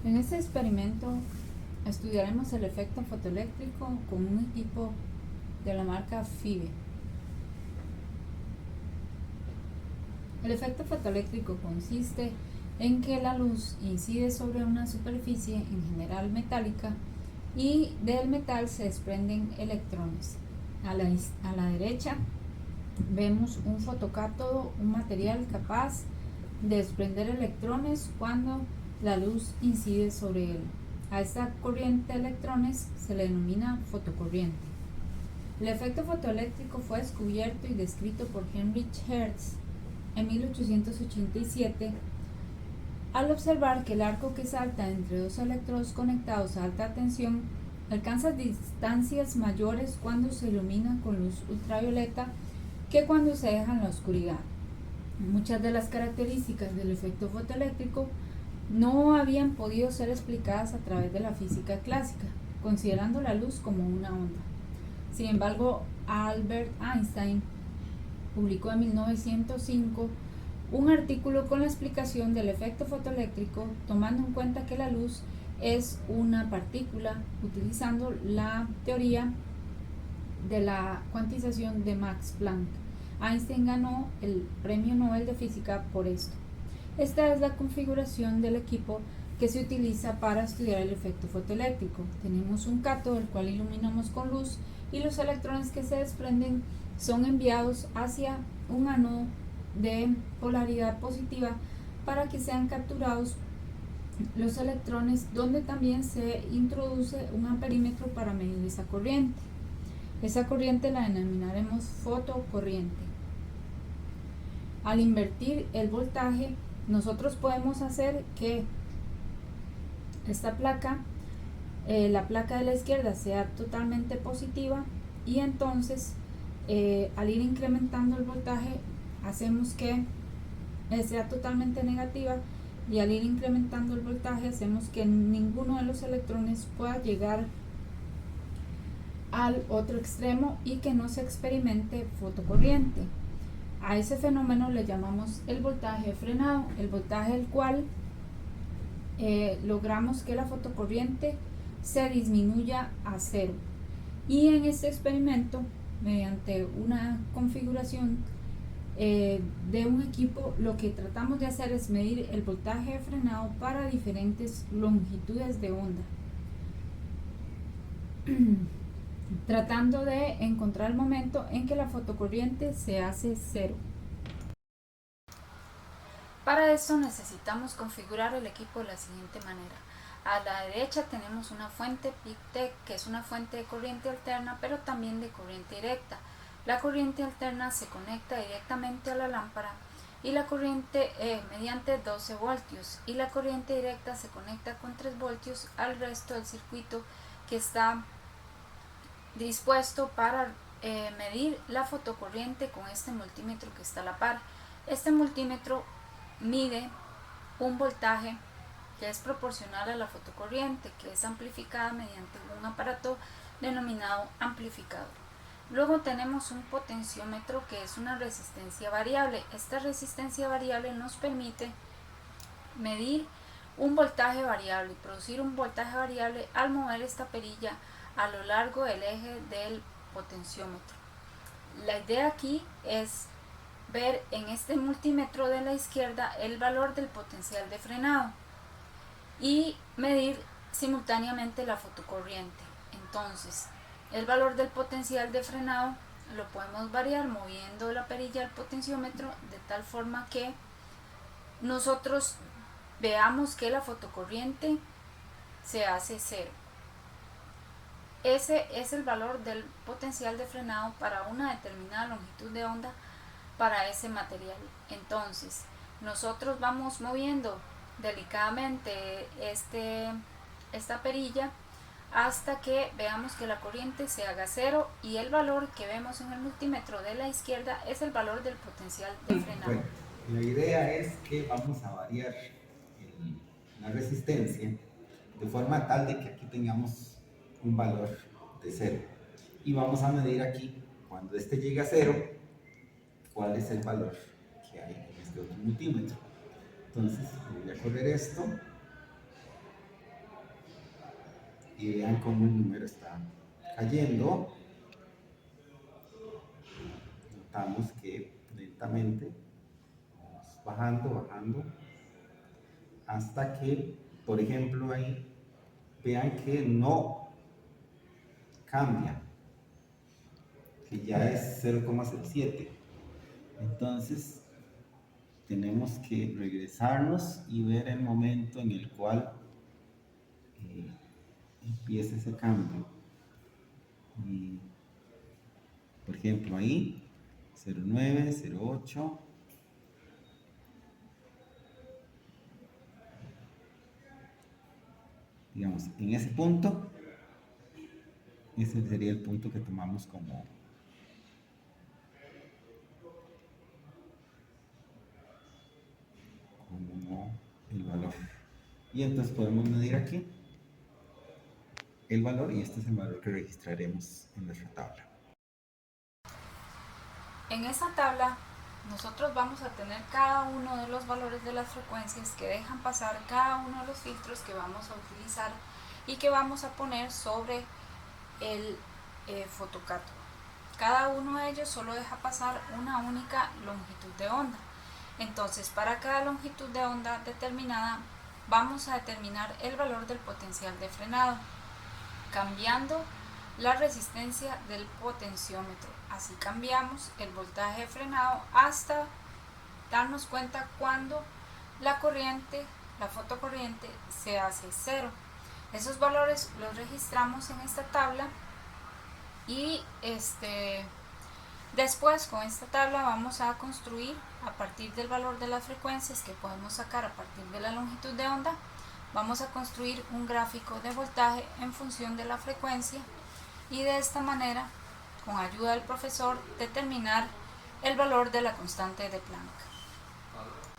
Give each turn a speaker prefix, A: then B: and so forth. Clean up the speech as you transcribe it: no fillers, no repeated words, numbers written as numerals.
A: En este experimento estudiaremos el efecto fotoeléctrico con un equipo de la marca FIBE. El efecto fotoeléctrico consiste en que la luz incide sobre una superficie, en general metálica, y del metal se desprenden electrones. A la derecha vemos un fotocátodo, un material capaz de desprender electrones cuando la luz incide sobre él. A esta corriente de electrones se le denomina fotocorriente. El efecto fotoeléctrico fue descubierto y descrito por Heinrich Hertz en 1887 al observar que el arco que salta entre dos electrodos conectados a alta tensión alcanza distancias mayores cuando se ilumina con luz ultravioleta que cuando se deja en la oscuridad. Muchas de las características del efecto fotoeléctrico no habían podido ser explicadas a través de la física clásica, considerando la luz como una onda. Sin embargo, Albert Einstein publicó en 1905 un artículo con la explicación del efecto fotoeléctrico, tomando en cuenta que la luz es una partícula, utilizando la teoría de la cuantización de Max Planck. Einstein ganó el Premio Nobel de Física por esto. Esta es la configuración del equipo que se utiliza para estudiar el efecto fotoeléctrico. Tenemos un cátodo, el cual iluminamos con luz, y los electrones que se desprenden son enviados hacia un ánodo de polaridad positiva para que sean capturados los electrones, donde también se introduce un amperímetro para medir esa corriente. Esa corriente la denominaremos fotocorriente. Al invertir el voltaje, nosotros podemos hacer que esta placa, la placa de la izquierda, sea totalmente positiva, y entonces al ir incrementando el voltaje hacemos que sea totalmente negativa, y al ir incrementando el voltaje hacemos que ninguno de los electrones pueda llegar al otro extremo y que no se experimente fotocorriente. A ese fenómeno le llamamos el voltaje frenado, el voltaje el cual logramos que la fotocorriente se disminuya a cero. Y en este experimento, mediante una configuración de un equipo, lo que tratamos de hacer es medir el voltaje frenado para diferentes longitudes de onda, tratando de encontrar el momento en que la fotocorriente se hace cero. Para esto necesitamos configurar el equipo de la siguiente manera. A la derecha tenemos una fuente PIC-TEC, que es una fuente de corriente alterna, pero también de corriente directa. La corriente alterna se conecta directamente a la lámpara y la corriente mediante 12 voltios, y la corriente directa se conecta con 3 voltios al resto del circuito, que está dispuesto para medir la fotocorriente con este multímetro que está a la par. Este multímetro mide un voltaje que es proporcional a la fotocorriente, que es amplificada mediante un aparato denominado amplificador. Luego tenemos un potenciómetro, que es una resistencia variable. Esta resistencia variable nos permite medir un voltaje variable y producir un voltaje variable al mover esta perilla a lo largo del eje del potenciómetro. La idea aquí es ver en este multímetro de la izquierda el valor del potencial de frenado y medir simultáneamente la fotocorriente. Entonces, el valor del potencial de frenado lo podemos variar moviendo la perilla del potenciómetro de tal forma que nosotros veamos que la fotocorriente se hace cero. Ese es el valor del potencial de frenado para una determinada longitud de onda para ese material. Entonces, nosotros vamos moviendo delicadamente esta perilla hasta que veamos que la corriente se haga cero, y el valor que vemos en el multímetro de la izquierda es el valor del potencial de frenado.
B: Bueno, la idea es que vamos a variar la resistencia de forma tal de que aquí tengamos un valor de cero. Y vamos a medir aquí, cuando este llegue a cero, cuál es el valor que hay en este otro multímetro. Entonces, voy a correr esto. y vean cómo el número está cayendo. Notamos que lentamente vamos bajando, hasta que, por ejemplo, ahí vean que no cambia, que ya es 0,07. Entonces, tenemos que regresarnos y ver el momento en el cual empieza ese cambio. Y, por ejemplo, ahí 0,9, 0,8. Digamos, en ese punto, ese sería el punto que tomamos como el valor. Y entonces podemos medir aquí el valor, y este es el valor que registraremos en nuestra tabla.
A: En esta tabla nosotros vamos a tener cada uno de los valores de las frecuencias que dejan pasar cada uno de los filtros que vamos a utilizar y que vamos a poner sobre el fotocátodo. Cada uno de ellos solo deja pasar una única longitud de onda. Entonces, para cada longitud de onda determinada, vamos a determinar el valor del potencial de frenado, cambiando la resistencia del potenciómetro. Así cambiamos el voltaje de frenado hasta darnos cuenta cuando la fotocorriente se hace cero. Esos valores los registramos en esta tabla y después con esta tabla vamos a construir a partir del valor de las frecuencias que podemos sacar a partir de la longitud de onda. Vamos a construir un gráfico de voltaje en función de la frecuencia y de esta manera, con ayuda del profesor, determinar el valor de la constante de Planck.